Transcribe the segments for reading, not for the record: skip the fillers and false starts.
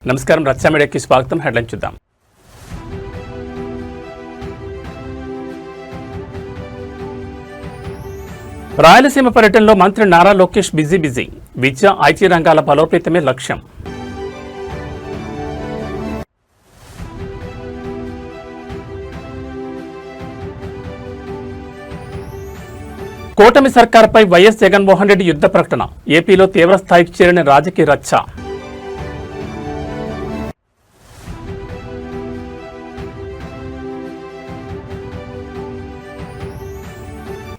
నమస్కారం రచ్చ మీడియాకి స్వాగతం. హెడ్లైన్ చూద్దాం. రాయలసీమ పర్యటనలో మంత్రి Nara Lokesh busy. Vidya IT రంగాల బలోపేతమే లక్ష్యం. కూటమి సర్కార్పై వైఎస్ జగన్మోహన్ రెడ్డి యుద్ధ ప్రకటన. ఏపీలో తీవ్ర స్థాయికి చేరిన రాజకీయ రచ్చ.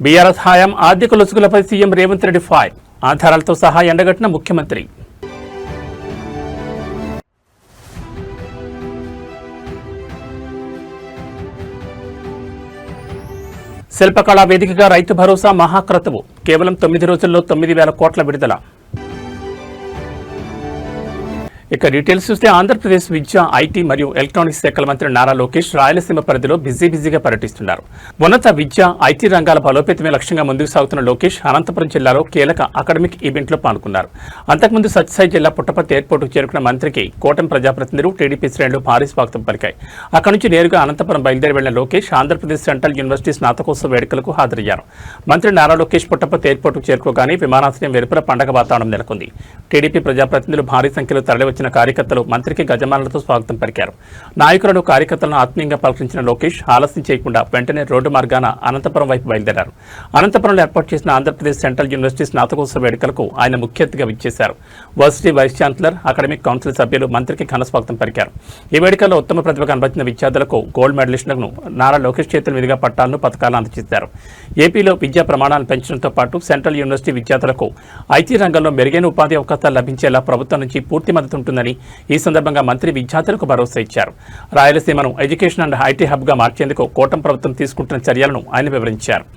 బీఆర్ఎస్ హయాం ఆర్థిక లొసుగులపై సీఎం రేవంత్ రెడ్డి ఫైర్. ఆధారాలతో సహా ఎండగట్టిన ముఖ్యమంత్రి. శిల్పకళా వేదికగా రైతు భరోసా మహాక్రతువు. కేవలం 9 రోజుల్లో 9,000 కోట్ల విడుదల. ఇక డీటెయిల్స్ చూస్తే ఆంధ్రప్రదేశ్ విద్య, ఐటీ మరియు ఎలక్ట్రానిక్స్ శాఖల మంత్రి నారా లోకేష్ రాయలసీమ పరిధిలో బిజీగా పర్యటిస్తున్నారు. ఉన్నత విద్య, ఐటీ రంగాల బలోపేతమే లక్ష్యంగా ముందుకు సాగుతున్న లోకేష్ అనంతపురం జిల్లాలో కీలక అకాడమిక్ ఈవెంట్లో పాల్గొన్నారు. అంతకుముందు సత్యసాయి జిల్లా పుట్టపర్తి ఎయిర్పోర్టుకు చేరుకున్న మంత్రికి కూటమి ప్రజాప్రతినిధులు, టీడీపీ శ్రేణులు భారీ స్వాగతం పలికాయి. అక్కడి నుంచి నేరుగా అనంతపురం బయలుదేరి వెళ్లిన లోకేష్ ఆంధ్రప్రదేశ్ సెంట్రల్ యూనివర్సిటీ స్నాతకోత్సవ వేడుకలకు హాజరయ్యారు. మంత్రి నారా లోకేష్ పుట్టపర్తి ఎయిర్పోర్టుకు చేరుకోగానే విమానాశ్రయం వెలుపల పండగ వాతావరణం నెలకొంది. టీడీపీ ప్రజాప్రతినిధులు భారీ సంఖ్యలో తరలివచ్చిన కార్యకర్తలు మంత్రికి గజమాలతో స్వాగతం పలికారు. నాయకులను, కార్యకర్తలను ఆత్మీయంగా పలకరించిన లోకేష్ ఆలస్యం చేయకుండా వెంటనే రోడ్డు మార్గాన అనంతపురం వైపు బయలుదేరారు. అనంతపురంలో ఏర్పాటు చేసిన ఆంధ్రప్రదేశ్ సెంట్రల్ యూనివర్సిటీ స్నాతకోత్సవ వేడుకలకు ఆయన ముఖ్య అతిథిగా విచ్చేశారు. Varsity vice chancellor, academic council సభ్యులు మంత్రికి ఘన స్వాగతం పలికారు. ఈ వేడుకల్లో ఉత్తమ ప్రతిభ కనబరిచిన విద్యార్థులకు, గోల్డ్ మెడలిస్టులకు నారా లోకేష్ చేతుల మీదుగా పట్టాలను, పథకాలను అందజేశారు. ఏపీలో విద్యా ప్రమాణాలను పెంచడంతో పాటు సెంట్రల్ యూనివర్సిటీ విద్యార్థులకు ఐటీ రంగంలో మెరుగైన ఉపాధి అవకాశాలు లభించేలా ప్రభుత్వం నుంచి పూర్తి మద్దతు ఉంటుందని ఈ సందర్భంగా మంత్రి విద్యార్థులకు భరోసా ఇచ్చారు. రాయలసీమను ఎడ్యుకేషన్ అండ్ ఐటీ హబ్గా మార్చేందుకు కూటమి ప్రభుత్వం తీసుకుంటున్న చర్యలను ఆయన వివరించారు.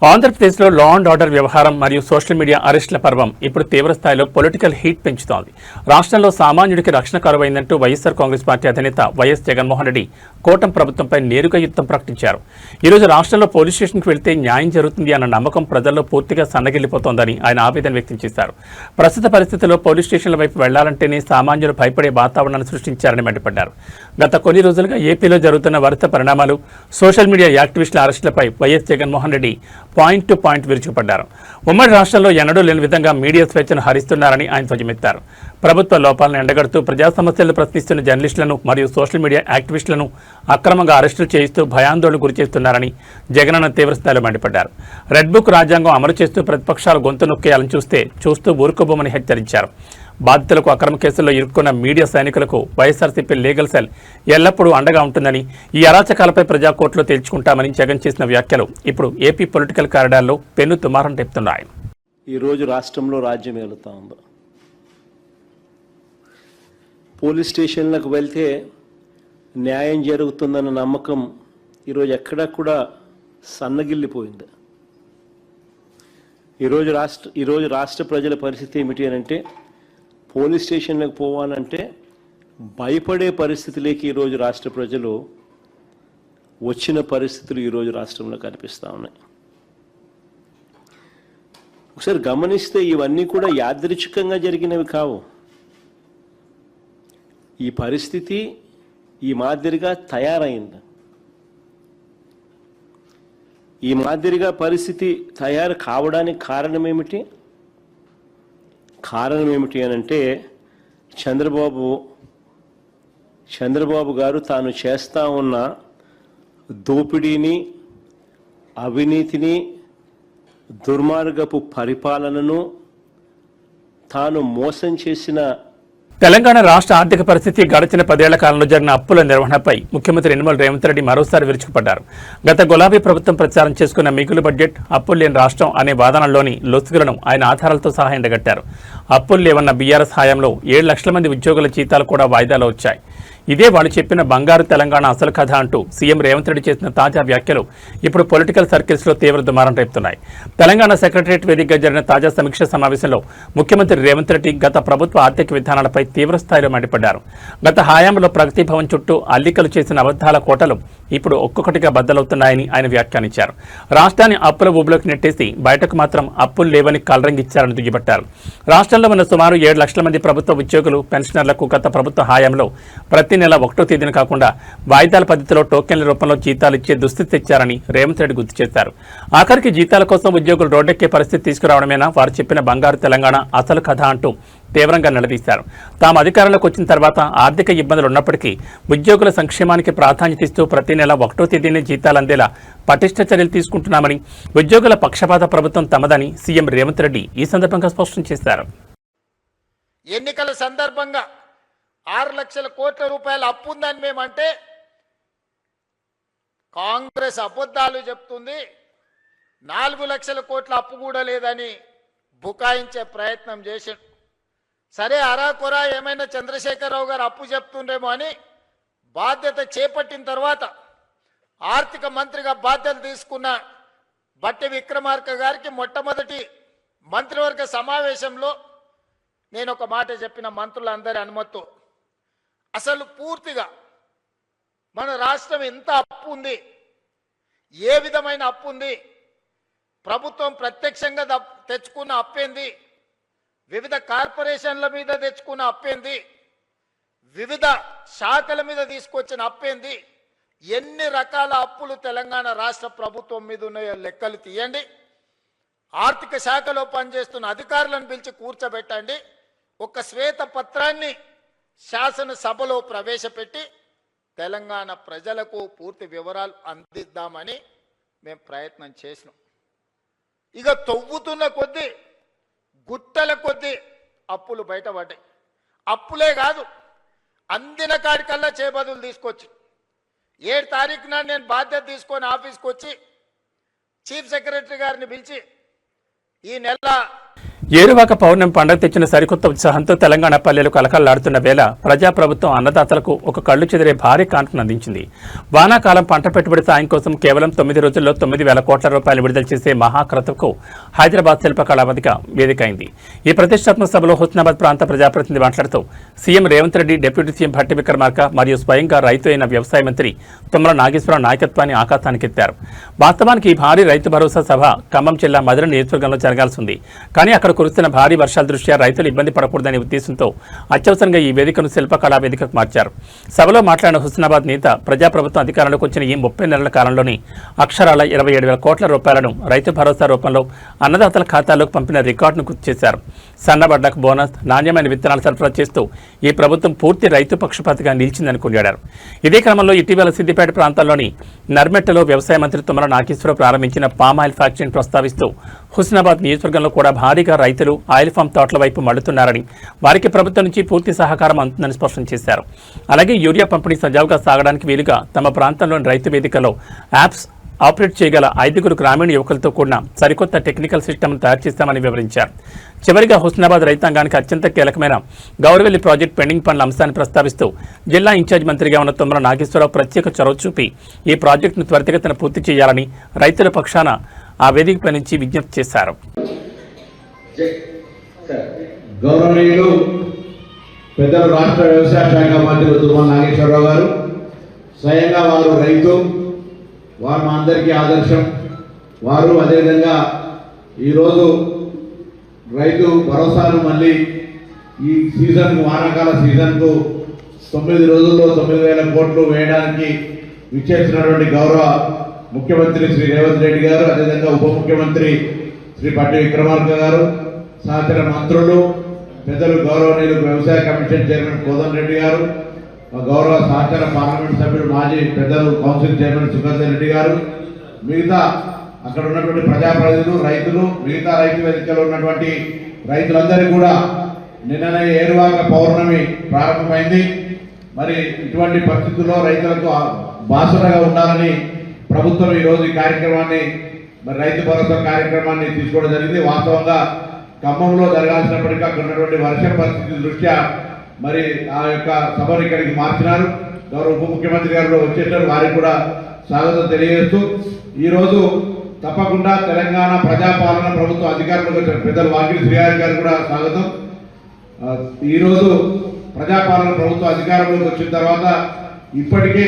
ఆంధ్రప్రదేశ్లో లా అండ్ ఆర్డర్ వ్యవహారం మరియు సోషల్ మీడియా అరెస్టుల పర్వం ఇప్పుడు తీవ్ర స్థాయిలో పొలిటికల్ హీట్ పెంచుతోంది. రాష్ట్రంలో సామాన్యుడికి రక్షణ కరువైందంటూ వైఎస్ఆర్ కాంగ్రెస్ పార్టీ అధినేత వైఎస్ జగన్మోహన్ రెడ్డి కూటమి ప్రభుత్వంపై నేరుగా యుద్ధం ప్రకటించారు. ఈరోజు రాష్ట్రంలో పోలీస్ స్టేషన్కి వెళ్తే న్యాయం జరుగుతుంది అన్న నమ్మకం ప్రజల్లో పూర్తిగా సన్నగిల్లిపోతోందని ఆయన ఆవేదన వ్యక్తం చేశారు. ప్రస్తుత పరిస్థితుల్లో పోలీస్ స్టేషన్ల వైపు వెళ్లాలంటేనే సామాన్యులు భయపడే వాతావరణాన్ని సృష్టించారని మండిపడ్డారు. గత కొన్ని రోజులుగా ఏపీలో జరుగుతున్న వరుస పరిణామాలు, సోషల్ మీడియా యాక్టివిస్టుల అరెస్టులపై YS Jaganmohan Reddy point to point విరుచుకుపడ్డారు. ఉమ్మడి రాష్ట్రంలో ఎన్నడూ లేని విధంగా మీడియా స్వేచ్ఛను హరిస్తున్నారని ఆయన ధ్వజమెత్తారు. ప్రభుత్వ లోపాలను ఎండగడుతూ ప్రజా సమస్యలను ప్రశ్నిస్తున్న జర్నలిస్టులను మరియు సోషల్ మీడియా యాక్టివిస్టులను అక్రమంగా అరెస్టులు చేయిస్తూ భయాందోళన గురిచేస్తున్నారని జగనన్న తీవ్రస్థాయిలో మండిపడ్డారు. రెడ్ బుక్ రాజ్యాంగం అమలు చేస్తూ ప్రతిపక్షాలు గొంతు నొక్కేయాలని చూస్తూ ఊరుకోబోమని హెచ్చరించారు. బాధితులకు అక్రమ కేసుల్లో ఇరుక్కున్న మీడియా సైనికులకు వైఎస్ఆర్సీపీ లీగల్ సెల్ ఎల్లప్పుడూ అండగా ఉంటుందని, ఈ అరాచకాలపై ప్రజాకోర్టులో తేల్చుకుంటామని జగన్ చేసిన వ్యాఖ్యలు ఇప్పుడు ఏపీ పొలిటికల్ కారిడార్లో పెను దుమారం రేపుతున్నాయి. ఈరోజు రాష్ట్రంలో రాజ్యం ఏలుతా ఉంది. పోలీస్ స్టేషన్లకు వెళ్తే న్యాయం జరుగుతుందన్న నమ్మకం ఈరోజు ఎక్కడా కూడా సన్నగిల్లిపోయింది. ఈరోజు రాష్ట్ర ప్రజల పరిస్థితి ఏమిటి అని అంటే, పోలీస్ స్టేషన్లకు పోవాలంటే భయపడే పరిస్థితిలోకి ఈరోజు రాష్ట్ర ప్రజలు వచ్చిన పరిస్థితులు ఈరోజు రాష్ట్రంలో కనిపిస్తూ ఉన్నాయి. ఒకసారి గమనిస్తే ఇవన్నీ కూడా యాదృచ్ఛికంగా జరిగినవి కావు. ఈ పరిస్థితి ఈ మాదిరిగా తయారైంది. ఈ మాదిరిగా పరిస్థితి తయారు కావడానికి కారణం ఏమిటి అని అంటే, చంద్రబాబు గారు తాను చేస్తా ఉన్న దోపిడీని, అవినీతిని, దుర్మార్గపు పరిపాలనను, తాను మోసం చేసిన తెలంగాణ రాష్ట్ర ఆర్థిక పరిస్థితి, గడిచిన 10 ఏళ్ల కాలంలో జరిగిన అప్పుల నిర్వహణపై ముఖ్యమంత్రి యనమల రేవంత్ రెడ్డి మరోసారి విరుచుకుపడ్డారు. గత గులాబీ ప్రభుత్వం ప్రచారం చేసుకున్న మిగులు బడ్జెట్, అప్పులు లేని రాష్ట్రం అనే వాదనల్లోని లొసుగులను ఆయన ఆధారాలతో సహా ఎండగట్టారు. అప్పులు లేవన్న బీఆర్ఎస్ హయాంలో 7 లక్షల మంది ఉద్యోగుల జీతాలు కూడా వాయిదాలో వచ్చాయి. ఇదే వాళ్ళు చెప్పిన బంగారు తెలంగాణ అసలు కథ అంటూ సీఎం రేవంత్ రెడ్డి చేసిన తాజా వ్యాఖ్యలు ఇప్పుడు పొలిటికల్ సర్కిల్స్లో తీవ్ర దుమారం రేపుతున్నాయి. తెలంగాణ సెక్రటరియట్ వేదికగా జరిగిన తాజా సమీక్ష సమావేశంలో ముఖ్యమంత్రి రేవంత్ రెడ్డి గత ప్రభుత్వ ఆర్థిక విధానాలపై తీవ్ర స్థాయిలో మండిపడ్డారు. గత హయాంలో ప్రగతి భవన్ చుట్టూ అల్లికలు చేసిన అబద్ధాల కోటలు ఇప్పుడు ఒక్కొక్కటిగా బద్దలవుతున్నాయని ఆయన వ్యాఖ్యానించారు. రాష్ట్రాన్ని అప్పుల ఊబిలోకి నెట్టేసి బయటకు మాత్రం అప్పులు లేవని కలరంగిచ్చారని దుయ్యబట్టారు. రాష్ట్రంలో ఉన్న సుమారు 7 లక్షల మంది ప్రభుత్వ ఉద్యోగులు పెన్షనర్లకు గత ప్రభుత్వ హయాంలో ప్రతి నెల 1వ తేదీన కాకుండా వాయిదాల పద్ధతిలో టోకెన్ల రూపంలో జీతాలు ఇచ్చే దుస్థితి తెచ్చారని రేవంత్ రెడ్డి గుర్తు చేశారు. ఆఖరికి జీతాల కోసం ఉద్యోగులు రోడ్డెక్కే పరిస్థితి తీసుకురావడమేనా వారు చెప్పిన బంగారు తెలంగాణ అసలు కథ అంటూ తీవ్రంగా నిలదీశారు. తాము అధికారంలోకి వచ్చిన తర్వాత ఆర్థిక ఇబ్బందులు ఉన్నప్పటికీ ఉద్యోగుల సంక్షేమానికి ప్రాధాన్యత ఇస్తూ ప్రతి నెల 1వ తేదీనే జీతాలు అందేలా పటిష్ట చర్యలు తీసుకుంటున్నామని, ఉద్యోగుల పక్షపాత ప్రభుత్వం తమదని సీఎం రేవంత్ రెడ్డి ఈ సందర్భంగా స్పష్టం చేశారు. ఎన్నికల సందర్భంగా 6 లక్షల కోట్ల రూపాయల అప్పు ఉందని మేమంటే కాంగ్రెస్ అబద్ధాలు చెప్తుంది. 4 లక్షల కోట్ల అప్పు కూడా లేదని బుకాయించే ప్రయత్నం చేశాడు. సరే అరాకొరా ఏమైనా చంద్రశేఖరరావు గారు అప్పు చెప్తుండేమో అని బాధ్యత చేపట్టిన తర్వాత ఆర్థిక మంత్రిగా బాధ్యత తీసుకున్న బట్టి విక్రమార్క గారికి మొట్టమొదటి మంత్రివర్గ సమావేశంలో నేను ఒక మాట చెప్పిన, మంత్రులందరి అనుమతితో, అసలు పూర్తిగా మన రాష్ట్రం ఎంత అప్పు ఉంది, ఏ విధమైన అప్పు ఉంది, ప్రభుత్వం ప్రత్యక్షంగా తెచ్చుకున్న అప్పేంది, వివిధ కార్పొరేషన్ల మీద తెచ్చుకున్న అప్పేంది, వివిధ శాఖల మీద తీసుకొచ్చిన అప్పేంది, ఎన్ని రకాల అప్పులు తెలంగాణ రాష్ట్ర ప్రభుత్వం మీద ఉన్నాయో లెక్కలు తీయండి. ఆర్థిక శాఖలో పనిచేస్తున్న అధికారులను పిలిచి కూర్చోబెట్టండి. ఒక శ్వేత పత్రాన్ని శాసనసభలో ప్రవేశపెట్టి తెలంగాణ ప్రజలకు పూర్తి వివరాలు అందిద్దామని మేము ప్రయత్నం చేసినాం. ఇక తవ్వుతున్న కొద్దీ గుట్టల కొద్దీ అప్పులు బయటపడ్డాయి. అప్పులే కాదు, అందిన కాడికల్లా చేబదులు తీసుకొచ్చి 7 తారీఖున నేను బాధ్యత తీసుకొని ఆఫీస్కి వచ్చి చీఫ్ సెక్రటరీ గారిని పిలిచి ఈ నెల ఏరువాక పౌర్ణమి పండుగ తెచ్చిన సరికొత్త ఉత్సాహంతో తెలంగాణ పల్లెలు కలకల్లాడుతున్న వేళ ప్రజాప్రభుత్వం అన్నదాతలకు ఒక కళ్లు చెదిరే భారీ కానుకను అందించింది. వానాకాలం పంట పెట్టుబడి సాయం కోసం కేవలం 9 రోజుల్లో 9,000 కోట్ల రూపాయలు విడుదల చేసే మహాక్రతువుకు హైదరాబాద్ శిల్పకళా వేదిక అయింది. ఈ ప్రతిష్టాత్మక సభలో హుస్నాబాద్ ప్రాంత ప్రజాప్రతినిధి మాట్లాడుతూ CM Revanth Reddy, deputy CM Bhatti Vikramarka మరియు స్వయంగా రైతు అయిన వ్యవసాయ మంత్రి తుమ్మల నాగేశ్వరరావు నాయకత్వాన్ని ఆకాశానికెత్తారు. వాస్తవానికి ఈ భారీ రైతు భరోసా సభ ఖమ్మం జిల్లా మధుర నియోజకవర్గంలో జరగాల్సి ఉంది. కానీ అక్కడ కురుస్తున్న భారీ వర్షాల దృష్ట్యా రైతులు ఇబ్బంది పడకూడదనే ఉద్దేశంతో అత్యవసరంగా ఈ వేదికను శిల్పకళా వేదికకు మార్చారు. సభలో మాట్లాడిన హుస్నాబాద్ నేత, ప్రజాప్రభుత్వం అధికారంలోకి వచ్చిన ఈ 30 నెలల కాలంలోని అక్షరాల 27,000 కోట్ల రూపాయలను రైతు భరోసా రూపంలో అన్నదాతల ఖాతాల్లోకి పంపిన రికార్డును గుర్తు చేశారు. సన్నబడ్లకు బోనస్, నాణ్యమైన విత్తనాలు సరఫరా చేస్తూ ఈ ప్రభుత్వం పూర్తి రైతు పక్షపాతిగా నిలిచిందని కొనియాడారు. ఇదే క్రమంలో ఇటీవల సిద్దిపేట ప్రాంతాల్లోని నర్మెట్టలో వ్యవసాయ మంత్రి తుమ్మల నాగేశ్వరరావు ప్రారంభించిన పామాయిల్ ఫ్యాక్టరీని ప్రస్తావిస్తూ హుస్నాబాద్ నియోజకవర్గంలో కూడా భారీగా రైతులు ఆయిల్ ఫామ్ తోటల వైపు మళ్లుతున్నారని, వారికి ప్రభుత్వం నుంచి పూర్తి సహకారం అందుతుందని స్పష్టం చేశారు. అలాగే యూరియా పంపిణీ సజావుగా సాగడానికి వీలుగా తమ ప్రాంతంలోని రైతు వేదికలో యాప్స్ ఆపరేట్ చేయగల 5 గ్రామీణ యువకులతో కూడిన సరికొత్త టెక్నికల్ సిస్టమ్ను తయారు చేస్తామని వివరించారు. చివరిగా హుస్నాబాద్ రైతాంగానికి అత్యంత కీలకమైన గౌరవెల్లి ప్రాజెక్టు పెండింగ్ పనుల అంశాన్ని ప్రస్తావిస్తూ జిల్లా ఇన్ఛార్జ్ మంత్రిగా ఉన్న తుమ్మల నాగేశ్వరరావు ప్రత్యేక చొరవ చూపి ఈ ప్రాజెక్టును త్వరితగతిన పూర్తి చేయాలని రైతుల పక్షాన ఆ వేదికపై నుంచి విజ్ఞప్తి చేశారు. గౌరవనీయులు పెద్దలు రాష్ట్ర వ్యవసాయ శాఖ మంత్రి తుమ్మల నాగేశ్వరరావు గారు స్వయంగా వారు రైతు, వారు మా అందరికీ ఆదర్శం. వారు అదేవిధంగా ఈరోజు రైతు భరోసాను మళ్ళీ ఈ సీజన్, వానాకాల సీజన్కు 9 రోజుల్లో 9,000 కోట్లు వేయడానికి విచ్చేసినటువంటి గౌరవ ముఖ్యమంత్రి శ్రీ రేవంత్ రెడ్డి గారు, అదేవిధంగా ఉప ముఖ్యమంత్రి శ్రీ భట్టి విక్రమార్క గారు, సహచర మంత్రులు, పెద్దలు గౌరవనీయులు వ్యవసాయ కమిషన్ చైర్మన్ కోదండ రెడ్డి గారు, గౌరవ సహచర పార్లమెంట్ సభ్యులు మాజీ పెద్దలు కౌన్సిల్ చైర్మన్ సుఖేందర్ రెడ్డి గారు, మిగతా అక్కడ ఉన్నటువంటి ప్రజాప్రతినిధులు, రైతులు, మిగతా రైతు వేదికలో ఉన్నటువంటి రైతులందరికీ కూడా నిన్ననే ఏరువాక పౌర్ణమి ప్రారంభమైంది. మరి ఇటువంటి పరిస్థితుల్లో రైతులకు బాసటగా ఉండాలని ప్రభుత్వం ఈరోజు ఈ కార్యక్రమాన్ని, మరి రైతు భరోసా కార్యక్రమాన్ని తీసుకోవడం జరిగింది. వాస్తవంగా ఖమ్మంలో జరగాల్సినప్పటికీ అక్కడ ఉన్నటువంటి వర్ష పరిస్థితుల దృష్ట్యా మరి ఆ యొక్క సభను ఇక్కడికి మార్చినారు. గౌరవ ఉప ముఖ్యమంత్రి గారు కూడా వచ్చేసారు. వారికి కూడా స్వాగతం తెలియజేస్తూ ఈరోజు తప్పకుండా తెలంగాణ ప్రజాపాలన ప్రభుత్వ అధికారులకు వచ్చిన పెద్దలు వాకిలి శ్రీహరి గారు కూడా స్వాగతం. ఈరోజు ప్రజాపాలన ప్రభుత్వ అధికారంలోకి వచ్చిన తర్వాత ఇప్పటికే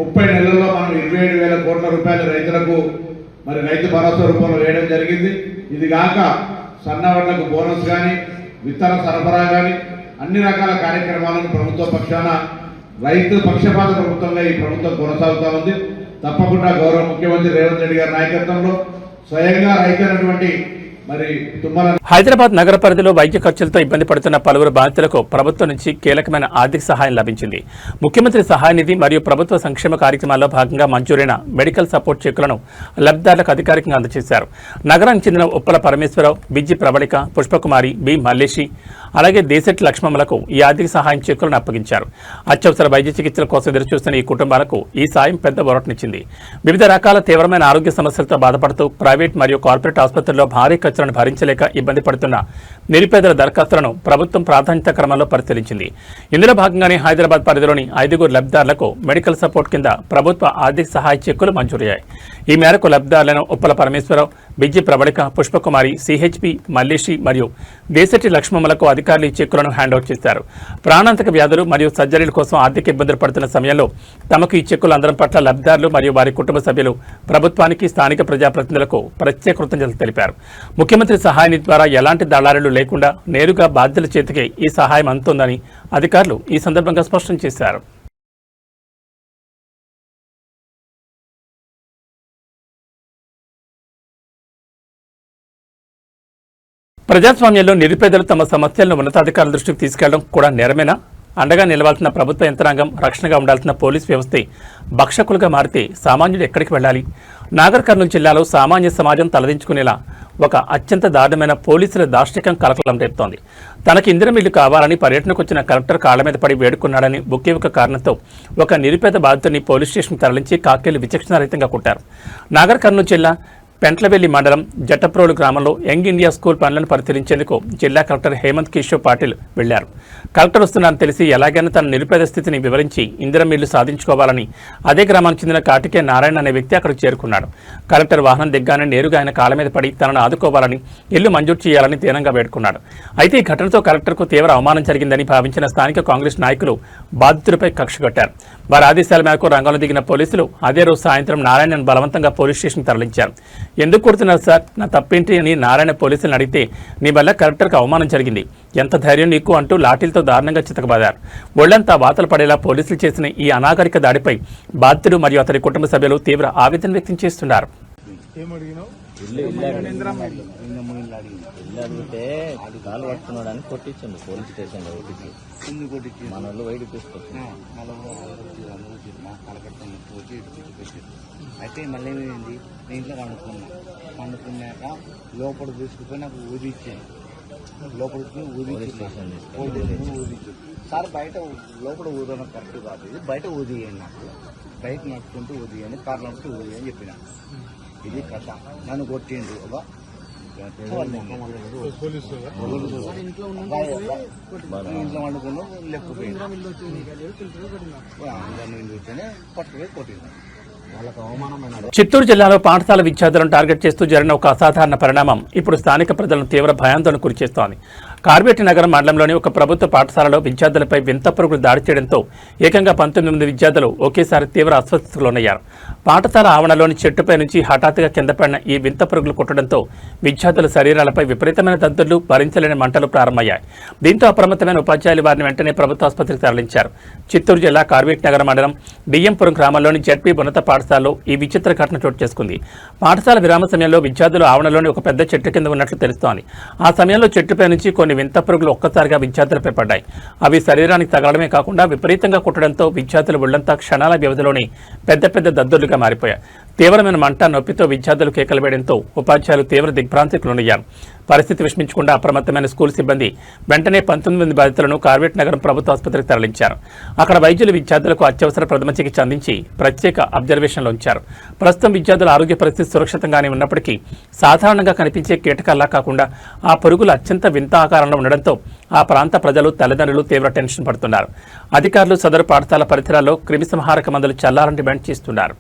30 నెలల్లో మనం 27,000 కోట్ల రూపాయలు రైతులకు మరి రైతు భరోసా రూపంలో వేయడం జరిగింది. ఇది కాక సన్నవడ్లకు బోనస్ కానీ విత్తన సరఫరా కానీ అన్ని రకాల కార్యక్రమాలను ప్రభుత్వ పక్షాన రైతు పక్షపాత ప్రభుత్వంగా ఈ ప్రభుత్వం కొనసాగుతూ ఉంది. తప్పకుండా గౌరవ ముఖ్యమంత్రి రేవంత్ రెడ్డి గారి నాయకత్వంలో స్వయంగా రైతైనటువంటి మరి తుమ్మల హైదరాబాద్ నగర పరిధిలో వైద్య ఖర్చులతో ఇబ్బంది పడుతున్న పలువురు బాధితులకు ప్రభుత్వం నుంచి కీలకమైన ఆర్థిక సహాయం లభించింది. ముఖ్యమంత్రి సహాయ నిధి మరియు ప్రభుత్వ సంక్షేమ కార్యక్రమాల్లో భాగంగా మంజూరైన మెడికల్ సపోర్ట్ చెక్కులను లబ్ధిదారులకు అధికారికంగా అందజేశారు. నగరానికి చెందిన ఉప్పల పరమేశ్వరరావు, బిజ్జి ప్రవళిక, పుష్పకుమారి, బి మల్లేషి, అలాగే దేశెట్టి లక్ష్మమ్మలకు ఈ ఆర్థిక సహాయం చెక్కులను అప్పగించారు. అత్యవసర వైద్య చికిత్సల కోసం ఎదురుచూస్తున్న ఈ కుటుంబాలకు ఈ సాయం పెద్ద ఊరటనిచ్చింది. వివిధ రకాల తీవ్రమైన ఆరోగ్య సమస్యలతో బాధపడుతూ ప్రైవేట్ మరియు కార్పొరేట్ ఆసుపత్రుల్లో భారీ ఖర్చులను భరించలేక ఇబ్బంది పడుతున్న నిరుపేదల దరఖాస్తులను ప్రభుత్వం ప్రాధాన్యత క్రమంలో పరిశీలించింది. ఇందులో భాగంగానే హైదరాబాద్ పరిధిలోని 5 లబ్ధిదారులకు మెడికల్ సపోర్ట్ కింద ప్రభుత్వ ఆర్థిక సహాయ చెక్కులు మంజూరయ్యాయి. ఈ మేరకు లబ్ధిదారులను ఉప్పల పరమేశ్వరరావు, బిజ్జి ప్రవళిక, పుష్పకుమారి, సిహెచ్పి మల్లేషి మరియు దేశెట్టి లక్ష్మమ్మలకు అధికారులు ఈ చెక్కులను హ్యాండ్ఓవర్ చేశారు. ప్రాణాంతక వ్యాధులు మరియు సర్జరీల కోసం ఆర్థిక ఇబ్బందులు పడుతున్న సమయంలో తమకు ఈ చెక్కులు అందడం పట్ల లబ్ధిదారులు మరియు వారి కుటుంబ సభ్యులు ప్రభుత్వానికి, స్థానిక ప్రజాప్రతినిధులకు ప్రత్యేక కృతజ్ఞతలు తెలిపారు. ముఖ్యమంత్రి సహాయ నిధి ద్వారా ఎలాంటి దళారులు లేకుండా నేరుగా బాధ్యుల చేతికే ఈ సహాయం అందుతుందని అధికారులు ఈ సందర్భంగా స్పష్టం చేశారు. ప్రజాస్వామ్యంలో నిరుపేదలు తమ సమస్యలను ఉన్నతాధికారుల దృష్టికి తీసుకెళ్లడం కూడా నేరమేనా? అండగా నిలవాల్సిన ప్రభుత్వ యంత్రాంగం, రక్షణగా ఉండాల్సిన పోలీస్ వ్యవస్థే భక్షకులుగా మారితే సామాన్యుడు ఎక్కడికి వెళ్ళాలి? నాగర్ కర్నూలు జిల్లాలో సామాన్య సమాజం తలదించుకునేలా ఒక అత్యంత దారుణమైన పోలీసుల దాష్టికం కలకలం రేపుతోంది. తనకి ఇందిరమిల్లు కావాలని పర్యటనకు వచ్చిన కలెక్టర్ కాళ్ల మీద పడి వేడుకున్నాడని ఒకే ఒక కారణంతో ఒక నిరుపేద బాధితుడిని పోలీస్ స్టేషన్కు తరలించి కాకేలు విచక్షణారహితంగా కొట్టారు. నాగర్ కర్నూలు జిల్లా పెంట్లవెల్లి మండలం జట్టప్రోలు గ్రామంలో యంగ్ ఇండియా స్కూల్ పనులను పరిశీలించేందుకు జిల్లా కలెక్టర్ హేమంత్ కిషోర్ పాటిల్ వెళ్లారు. కలెక్టర్ వస్తున్నారని తెలిసి ఎలాగైనా తన నిరుపేద స్థితిని వివరించి ఇందిరమిల్లు సాధించుకోవాలని అదే గ్రామానికి చెందిన కాటికే నారాయణ అనే వ్యక్తి అక్కడికి చేరుకున్నాడు. కలెక్టర్ వాహనం దిగ్గానే నేరుగా ఆయన కాళ్ళ మీద పడి తనను ఆదుకోవాలని, ఇల్లు మంజూరు చేయాలని తీవ్రంగా వేడుకున్నాడు. అయితే ఈ ఘటనతో కలెక్టర్కు తీవ్ర అవమానం జరిగిందని భావించిన స్థానిక కాంగ్రెస్ నాయకులు బాధితుడిపై కక్ష కట్టారు. వారి ఆదేశాల మేరకు రంగంలో దిగిన పోలీసులు అదే రోజు సాయంత్రం నారాయణను బలవంతంగా పోలీస్ స్టేషన్కి తరలించారు. ఎందుకు కొడుతున్నారు సార్, నా తప్పేంటి అని నారాయణ పోలీసులను అడిగితే, నీ వల్ల కలెక్టర్కి అవమానం జరిగింది, ఎంత ధైర్యం నీకు అంటూ లాఠీలతో దారుణంగా చితకబాదారు. ఒళ్లంతా వాతలు పడేలా పోలీసులు చేసిన ఈ అనాగరిక దాడిపై బాధితుడు మరియు అతని కుటుంబ సభ్యులు తీవ్ర ఆవేదన వ్యక్తం చేస్తున్నారు. అడిగితే అది కాలు పట్టుకున్నాడని కొట్టించండి పోలీస్ స్టేషన్ కొట్టించి మన వాళ్ళు వైద్య తీసుకొచ్చింది. అయితే మళ్ళీ ఏమైంది, దీంట్లో పండుకున్నాక లోపల తీసుకుపోయి నాకు ఊది ఇచ్చాను. లోపలికి ఊదిచ్చు సార్, బయట లోపల ఊదడం కరెక్ట్ కాదు, ఇది బయట ఊదియండి, నాకు బయట నడుచుకుంటూ ఊదియండి, కార్ నడుస్తూ ఊది అని చెప్పిన. ఇది కథ. నన్ను కొట్టిండు ఒక ఇంట్లో వండుకున్నాం, లేకపోయింది పట్టుకుపోయి కొట్టింది. చిత్తూరు జిల్లాలో పాఠశాల విద్యార్థులను టార్గెట్ చేస్తూ జరిగిన ఒక అసాధారణ పరిణామం ఇప్పుడు స్థానిక ప్రజలను తీవ్ర భయాందోళన గురిచేస్తోంది. కార్బేటి నగరం మండలంలోని ఒక ప్రభుత్వ పాఠశాలలో విద్యార్థులపై వింత పురుగులు దాడి చేయడంతో ఏకంగా 19 విద్యార్థులు ఒకేసారి తీవ్ర అస్వస్థతకు లోనయ్యారు. పాఠశాల ఆవరణలోని చెట్టుపై నుంచి హఠాత్తుగా కింద పడిన ఈ వింత పురుగులు కుట్టడంతో విద్యార్థుల శరీరాలపై విపరీతమైన దద్దులు, భరించలేని మంటలు ప్రారంభమయ్యాయి. దీంతో అప్రమత్తమైన ఉపాధ్యాయులు వారిని వెంటనే ప్రభుత్వ ఆసుపత్రికి తరలించారు. చిత్తూరు జిల్లా కార్బేటి నగర మండలం డియ్యంపురం గ్రామంలోని జడ్పీ ఉన్నత పాఠశాలలో ఈ విచిత్ర ఘటన చోటు చేసుకుంది. పాఠశాల విరామ సమయంలో విద్యార్థులు ఆవరణలోని ఒక పెద్ద చెట్టు కింద ఉన్నట్లు తెలుస్తోంది. ఆ సమయంలో చెట్టుపై నుంచి కొన్ని వింత పురుగులు ఒక్కసారిగా విద్యార్థులపై పడ్డాయి. అవి శరీరానికి తగలడమే కాకుండా విపరీతంగా కుట్టడంతో విద్యార్థుల ఒళ్లంతా క్షణాల వ్యవధిలోనే పెద్ద పెద్ద దద్దులుగా మారిపోయాయి. తీవ్రమైన మంట నొప్పితో విద్యార్థులు కేకలు వేయడంతో ఉపాధ్యాయులు తీవ్ర దిగ్భ్రాంతికి లోనయ్యారు. పరిస్థితి విషమించకుండా అప్రమత్తమైన స్కూల్ సిబ్బంది వెంటనే 19 మంది బాధితులను కార్వేట్ నగరం ప్రభుత్వ ఆసుపత్రికి తరలించారు. అక్కడ వైద్యులు విద్యార్థులకు అత్యవసర ప్రథమ చికిత్స అందించి ప్రత్యేక అబ్జర్వేషన్లో ఉంచారు. ప్రస్తుతం విద్యార్థుల ఆరోగ్య పరిస్థితి సురక్షితంగానే ఉన్నప్పటికీ సాధారణంగా కనిపించే కీటకాల్లా కాకుండా ఆ పురుగులు అత్యంత వింత ఆకారంలో ఉండడంతో ఆ ప్రాంత ప్రజలు తల్లిదండ్రులు తీవ్ర టెన్షన్ పడుతున్నారు. అధికారులు సదరు పాఠశాల పరిసరాల్లో క్రిమిసంహారక మందులు చల్లాలని డిమాండ్ చేస్తున్నారు.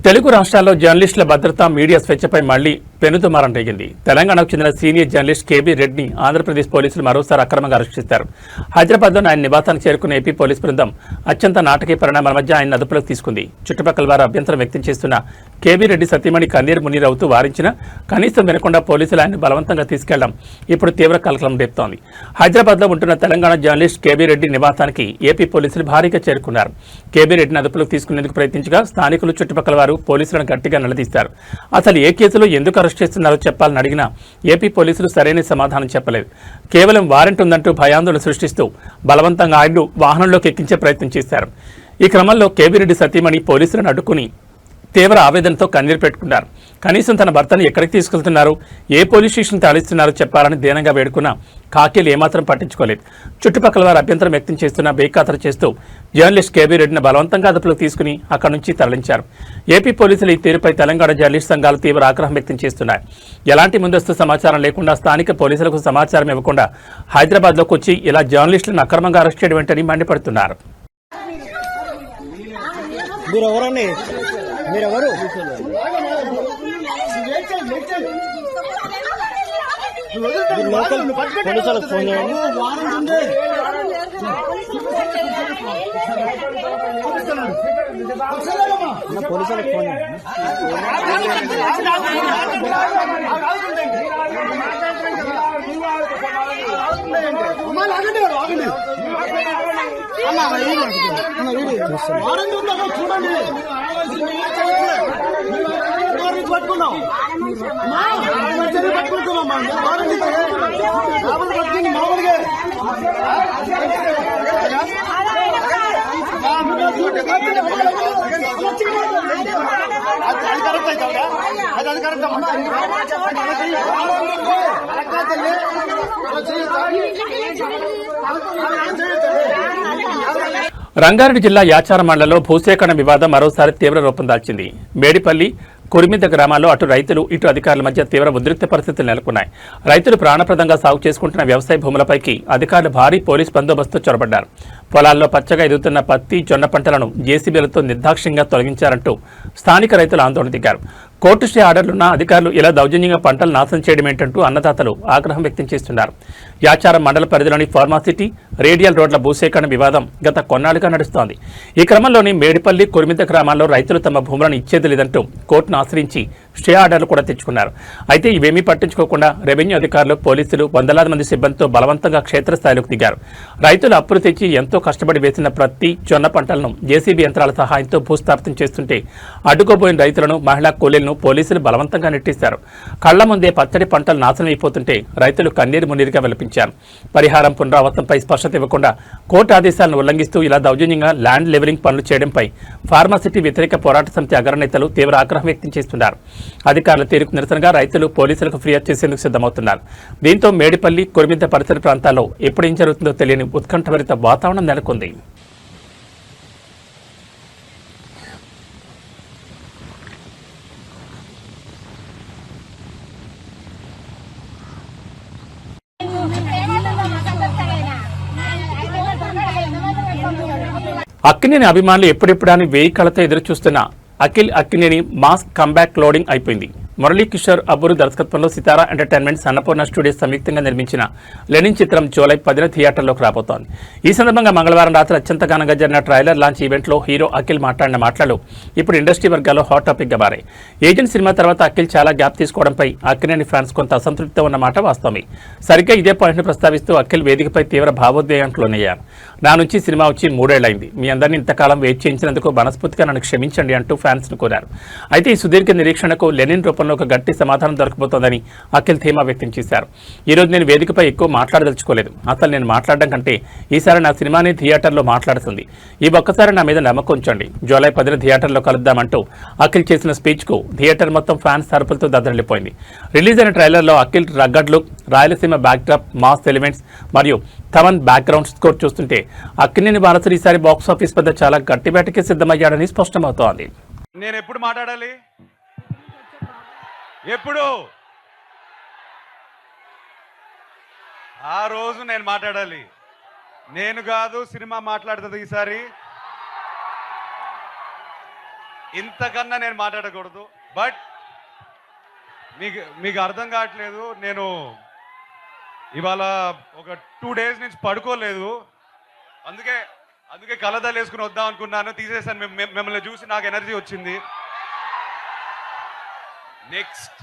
తెలుగు రాష్ట్రాల్లో జర్నలిస్టుల భద్రత, మీడియా స్వేచ్ఛపై మళ్లీ పెనుదుమారం రేగింది. తెలంగాణకు చెందిన సీనియర్ జర్నలిస్ట్ కేబీ రెడ్డిని ఆంధ్రప్రదేశ్ పోలీసులు మరోసారి అక్రమంగా అరెస్ట్ చేశారు. హైదరాబాద్లోని ఆయన నివాసానికి చేరుకున్న ఏపీ పోలీస్ బృందం అత్యంత నాటకీయ పరిణామాల మధ్య ఆయన అదుపులోకి తీసుకుంది. చుట్టుపక్కల వారు అభ్యంతరం వ్యక్తం చేస్తున్న కేబీ రెడ్డి సతీమణి కన్నీరు మున్నీరు అవుతూ వారించినా కనీసం వినకుండా పోలీసులు ఆయన్ని బలవంతంగా తీసుకెళ్లడం ఇప్పుడు తీవ్ర కలకలం రేపుతోంది. హైదరాబాద్లో ఉంటున్న తెలంగాణ జర్నలిస్ట్ కేబీ రెడ్డి నివాసానికి ఏపీ పోలీసులు భారీగా చేరుకున్నారు. కేబీ రెడ్డిని అదుపులోకి తీసుకునేందుకు ప్రయత్నించగా స్థానికులు, చుట్టుపక్కల వారు పోలీసులను గట్టిగా నిలదీశారు. అసలు ఏ కేసులో ఎందుకు అరెస్ట్ చేస్తున్నారో చెప్పాలని అడిగినా ఏపీ పోలీసులు సరైన సమాధానం చెప్పలేదు. కేవలం వారెంట్ ఉందంటూ భయాందోళన సృష్టిస్తూ బలవంతంగా ఆయన్ను వాహనంలోకి ఎక్కించే ప్రయత్నం చేశారు. ఈ క్రమంలో కేబీ రెడ్డి సతీమణి పోలీసులను అడ్డుకుని తీవ్ర ఆవేదనతో కన్నీరు పెట్టుకున్నారు. కనీసం తన భర్తను ఎక్కడికి తీసుకెళ్తున్నారు, ఏ పోలీస్ స్టేషన్ తరలిస్తున్నారో చెప్పాలని దీనంగా వేడుకున్న కాకీలు ఏమాత్రం పట్టించుకోలేదు. చుట్టుపక్కల వారు అభ్యంతరం వ్యక్తం చేస్తున్న బేఖాతరు చేస్తూ జర్నలిస్ట్ కేబీ రెడ్డిని బలవంతంగా అదుపులోకి తీసుకుని అక్కడి నుంచి తరలించారు. ఏపీ పోలీసులు ఈ తీరుపై తెలంగాణ జర్నలిస్ట్ సంఘాలు తీవ్ర ఆగ్రహం వ్యక్తం చేస్తున్నాయి. ఎలాంటి ముందస్తు సమాచారం లేకుండా, స్థానిక పోలీసులకు సమాచారం ఇవ్వకుండా హైదరాబాద్లోకి వచ్చి ఇలా జర్నలిస్టులను అక్రమంగా అరెస్ట్ చేయడం ఏంటని మండిపడుతున్నారు. మీరెవరు? పోలీసులకు ఫోన్ చేయండి. పోలీసులకు ఫోన్ చేయండి. చూడండి పట్టుకున్నాం మామూలుగా అది కరెక్ట్ అవుతా అది కరెక్ట్ రంగారెడ్డి జిల్లా యాచారం మండలంలో భూసేకరణ వివాదం మరోసారి తీవ్ర రూపం దాల్చింది. మేడిపల్లి, కురిమిద్ద గ్రామాల్లో అటు రైతులు, ఇటు అధికారుల మధ్య తీవ్ర ఉద్రిక్త పరిస్థితులు నెలకొన్నాయి. రైతులు ప్రాణప్రదంగా సాగు చేసుకుంటున్న వ్యవసాయ భూములపైకి అధికారులు భారీ పోలీస్ బందోబస్తు చొరబడ్డారు. పొలాల్లో పచ్చగా ఎదుగుతున్న పత్తి, జొన్న పంటలను జేసీబీలతో నిర్దాక్ష్యంగా తొలగించారంటూ స్థానిక రైతులు ఆందోళన దిగారు. కోర్టు స్టే ఆర్డర్లున్న అధికారులు ఇలా దౌర్జన్యంగా పంటలు నాశనం చేయడం ఏంటంటూ అన్నదాతలు ఆగ్రహం వ్యక్తం చేస్తున్నారు. యాచారం మండల పరిధిలోని ఫార్మాసిటీ, రేడియల్ రోడ్ల భూసేకరణ వివాదం గత కొన్నాళ్లుగా నడుస్తోంది. ఈ క్రమంలోని మేడిపల్లి, కురిమిద్ద గ్రామాల్లో రైతులు తమ భూములను ఇచ్చేది లేదంటూ కోర్టును ఆశ్రయించి స్టే ఆర్డర్లు కూడా తెచ్చుకున్నారు. అయితే ఇవేమీ పట్టించుకోకుండా రెవెన్యూ అధికారులు, పోలీసులు వందలాది మంది సిబ్బందితో బలవంతంగా క్షేత్రస్థాయిలోకి దిగారు. రైతులు అప్పులు తెచ్చి ఎంతో కష్టపడి వేసిన ప్రతి జొన్న పంటలను జేసీబీ యంత్రాల సహాయంతో భూస్థాపితం చేస్తుంటే అడ్డుకోబోయిన రైతులను, మహిళా కూలీలను పోలీసులు బలవంతంగా నెట్టేశారు. కళ్ల ముందే పచ్చడి పంటలు నాశనం అయిపోతుంటే రైతులు కన్నీరు మున్నీరుగా విలపించారు. పరిహారం, పునరావృతంపై స్పష్టత ఇవ్వకుండా కోర్టు ఆదేశాలను ఉల్లంఘిస్తూ ఇలా దౌర్జన్యంగా ల్యాండ్ లెవెలింగ్ పనులు చేయడంపై ఫార్మాసిటీ వ్యతిరేక పోరాట సమితి అగ్రనేతలు తీవ్ర ఆగ్రహం వ్యక్తం చేస్తున్నారు. అధికారుల తీరుకు నిరసనగా రైతులు పోలీసులకు ఫిర్యాదు చేసేందుకు సిద్ధమవుతున్నారు. దీంతో మేడిపల్లి, కురిమిద్ద పరిసర ప్రాంతాల్లో ఎప్పుడేం జరుగుతుందో తెలియని ఉత్కంఠభరిత వాతావరణం నెలకొంది. అక్కినేని అభిమానులు ఎప్పుడెప్పుడని వేయి కళతో ఎదురు చూస్తున్న Akhil Akkineni mass comeback loading అయిపోయింది. మురళీ కిషోర్ అబ్బూరు దర్శకత్వంలో సితారా ఎంటర్టైన్మెంట్స్ అన్నపూర్ణ స్టూడియోస్ సంయుక్తంగా నిర్మించిన లెనిన్ చిత్రం జూలై 10న థియేటర్లోకి రాబోతోంది. ఈ సందర్భంగా మంగళవారం రాత్రి అత్యంత ఘనంగా జరిగిన ట్రైలర్ లాంచ్ ఈవెంట్లో హీరో అఖిల్ మాట్లాడిన మాటలు ఇప్పుడు ఇండస్ట్రీ వర్గాల్లో హాట్ టాపిక్గా మారాయి. ఏజెంట్ సినిమా తర్వాత అఖిల్ చాలా గ్యాప్ తీసుకోవడంపై అక్కినేని ఫ్యాన్స్ కొంత అసంతృప్తితో ఉన్నమాట వాస్తవమే. సరిగ్గా ఇదే పాయింట్ను ప్రస్తావిస్తూ అఖిల్ వేదికపై తీవ్ర భావోద్వేగానికి లోనయ్యారు. నా నుంచి సినిమా వచ్చి 3 ఏళ్లైంది. మీ అందరినీ ఇంతకాలం వెయిట్ చేయించినందుకు మనస్ఫూర్తిగా నన్ను క్షమించండి అంటూ ఫ్యాన్స్ను కోరారు. అయితే ఈ సుదీర్ఘ నిరీక్షణకు లెనిన్ రూపంలో ఒక గట్టి సమాధానం దొరకబోతోందని అఖిల్ ధీమా వ్యక్తం చేశారు. ఈ రోజు నేను వేదికపై ఎక్కువ మాట్లాడదలుచుకోలేదు. అసలు నేను మాట్లాడడం కంటే ఈసారి నా సినిమాని థియేటర్లో మాట్లాడుతుంది. ఈ ఒక్కసారి నా మీద నమ్మకం ఉంచండి. జూలై 10న థియేటర్లో కలుద్దామంటూ అఖిల్ చేసిన స్పీచ్కు థియేటర్ మొత్తం ఫ్యాన్స్ అరుపులతో దద్దరిల్లిపోయింది. రిలీజ్ అయిన ట్రైలర్లో Akhil rugged look, Rayalaseema backdrop, mass elements మరియు థమన్ బ్యాక్గ్రౌండ్ స్కోర్ చూస్తుంటే అక్కినేని వారసుడు ఈసారి బాక్సాఫీస్ వద్ద చాలా గట్టి వేటకి సిద్ధమయ్యాడని స్పష్టమవుతోంది. నేను ఎప్పుడు మాట్లాడాలి? ఎప్పుడు? ఆ రోజు నేను మాట్లాడాలి. నేను కాదు, సినిమా మాట్లాడుతుంది ఈసారి. ఇంతకన్నా నేను మాట్లాడకూడదు. బట్ మీకు అర్థం కావట్లేదు. నేను ఇవాళ ఒక 2 days నుంచి పడుకోలేదు. అందుకే కలదాలు వేసుకుని వద్దాం అనుకున్నాను. తీసేసాను. మిమ్మల్ని చూసి నాకు ఎనర్జీ వచ్చింది. నెక్స్ట్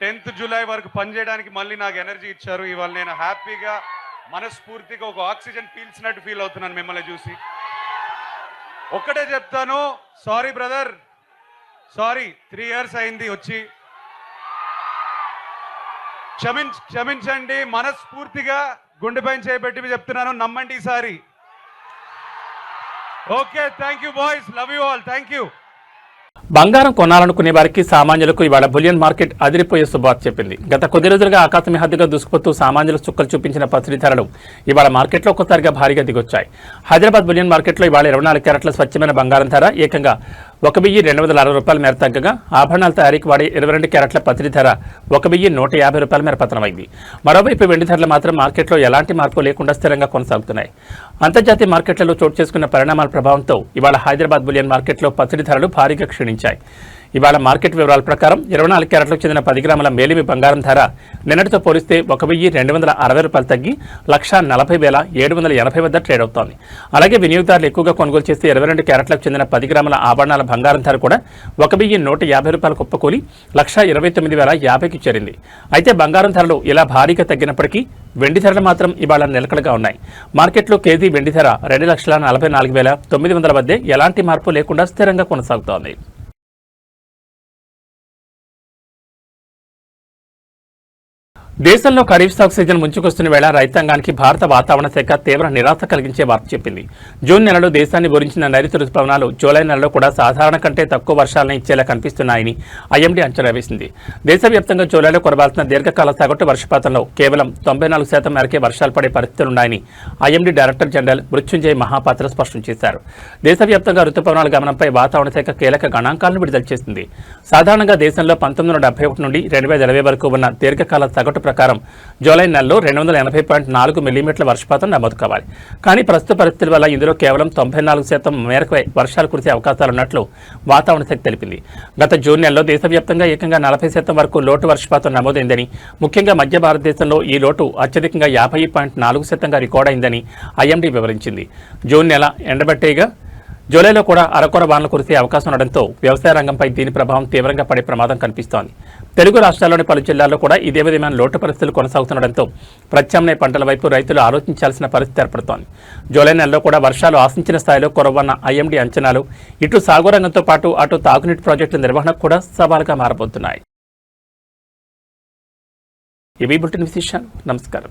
10th జూలై వరకు పనిచేయడానికి మళ్ళీ నాకు ఎనర్జీ ఇచ్చారు. ఇవాళ నేను హ్యాపీగా మనస్ఫూర్తిగా ఒక ఆక్సిజన్ పీల్చినట్టు ఫీల్ అవుతున్నాను మిమ్మల్ని చూసి. ఒక్కటే చెప్తాను, సారీ బ్రదర్, సారీ. 3 years అయింది వచ్చి. క్షమించండి. మనస్ఫూర్తిగా గుండెపైన చేయబెట్టి చెప్తున్నాను, నమ్మండి ఈసారి. Okay, thank you boys, love you all, thank you. బంగారం కొనాలనుకునే వారికి సామాన్యులకు ఇవాళ బులియన్ మార్కెట్ అదిరిపోయే శుభార్త చెప్పింది. గత కొద్ది రోజులుగా ఆకాశమే హద్దుగా దూసుకుపోతూ సామాన్యుల చుక్కలు చూపించిన పసిడి ధరలు ఇవాళ మార్కెట్లో ఒక్కసారిగా భారీగా దిగొచ్చాయి. హైదరాబాద్ బులియన్ మార్కెట్లో ఇవాళ 24 క్యారెట్ల స్వచ్ఛమైన బంగారం ధర ఏకంగా 1,260 రూపాయల మేర తగ్గగా ఆభరణాల తయారీకి వాడే 22 క్యారెట్ల పసిడి ధర 1,150 రూపాయల మేర పతనమైంది. మరోవైపు వెండి ధరలు మాత్రం మార్కెట్లో ఎలాంటి మార్పు లేకుండా స్థిరంగా కొనసాగుతున్నాయి. అంతర్జాతీయ మార్కెట్లలో చోటు చేసుకున్న పరిణామాల ప్రభావంతో ఇవాళ హైదరాబాద్ బులియన్ మార్కెట్లో పసిడి ధరలు భారీగా క్షీణించాయి. ఇవాళ మార్కెట్ వివరాల ప్రకారం 24 క్యారెట్లకు చెందిన 10 గ్రాముల మేలిమి బంగారం ధర నిన్నటితో పోలిస్తే 1,260 రూపాయలు తగ్గి 1,40,780 వద్ద ట్రేడ్ అవుతోంది. అలాగే వినియోగదారులు ఎక్కువగా కొనుగోలు చేస్తే 22 క్యారెట్లకు చెందిన 10 గ్రాముల ఆభరణాల బంగారం ధర కూడా 1,150 రూపాయలు కుప్పకూలి 1,29,050కి చేరింది. అయితే బంగారం ధరలు ఇలా భారీగా తగ్గినప్పటికీ వెండి ధరలు మాత్రం ఇవాళ నిలకడగా ఉన్నాయి. మార్కెట్లో కేజీ వెండి ధర 2,44,900 వద్దే ఎలాంటి మార్పు లేకుండా స్థిరంగా కొనసాగుతోంది. దేశంలో ఖరీఫ్ సాగు సీజన్ ముంచుకొస్తున్న వేళ రైతాంగానికి భారత వాతావరణ శాఖ తీవ్ర నిరాశ కలిగించే వార్త చెప్పింది. జూన్ నెలలో దేశాన్ని గురించిన నైరుతి రుతుపవనాలు జూలై నెలలో కూడా సాధారణ కంటే తక్కువ వర్షాలను ఇచ్చేలా కనిపిస్తున్నాయని ఐఎండీ అంచనా వేసింది. దేశవ్యాప్తంగా జూలైలో కురవాల్సిన దీర్ఘకాల సగటు వర్షపాతంలో కేవలం 94% మేరకే వర్షాలు పడే పరిస్థితులున్నాయని IMD director general Mrutyunjay Mohapatra స్పష్టం చేశారు. దేశవ్యాప్తంగా రుతుపవనాల గమనంపై వాతావరణ శాఖ కీలక గణాంకాలను విడుదల చేసింది. సాధారణంగా దేశంలో 1971 నుండి 2020 వరకు ఉన్న దీర్ఘకాల సగటు ప్రకారం జూలై నెలలో 280.4 మిల్లీమీటర్ల వర్షపాతం నమోదు కావాలి. కానీ ప్రస్తుత పరిస్థితుల వల్ల ఇందులో కేవలం 94% మేరకు వర్షాలు కురిసే అవకాశాలున్నట్లు వాతావరణ శాఖ తెలిపింది. గత జూన్ నెలలో దేశవ్యాప్తంగా ఏకంగా 40% వరకు లోటు వర్షపాతం నమోదైందని, ముఖ్యంగా మధ్య భారతదేశంలో ఈ లోటు అత్యధికంగా 50.4%గా రికార్డైందని ఐఎండీ వివరించింది. జూన్ నెల ఎండబట్టేగా జూలైలో కూడా అరకొర వానలు కురిసే అవకాశం ఉండడంతో వ్యవసాయ రంగంపై దీని ప్రభావం తీవ్రంగా పడే ప్రమాదం కనిపిస్తోంది. తెలుగు రాష్ట్రాల్లోని పలు జిల్లాల్లో కూడా ఇదే విధమైన లోటు పరిస్థితులు కొనసాగుతుండడంతో ప్రత్యామ్నాయ పంటల వైపు రైతులు ఆలోచించాల్సిన పరిస్థితి ఏర్పడుతోంది. జూలై నెలలో కూడా వర్షాలు ఆశించిన స్థాయిలో కురవన్న ఐఎండీ అంచనాలు ఇటు సాగు రంగంతో పాటు అటు తాగునీటి ప్రాజెక్టుల నిర్వహణకు కూడా సవాలుగా మారబోతున్నాయి. ఇవి బులెటిన్ విశేషాలు. నమస్కారం.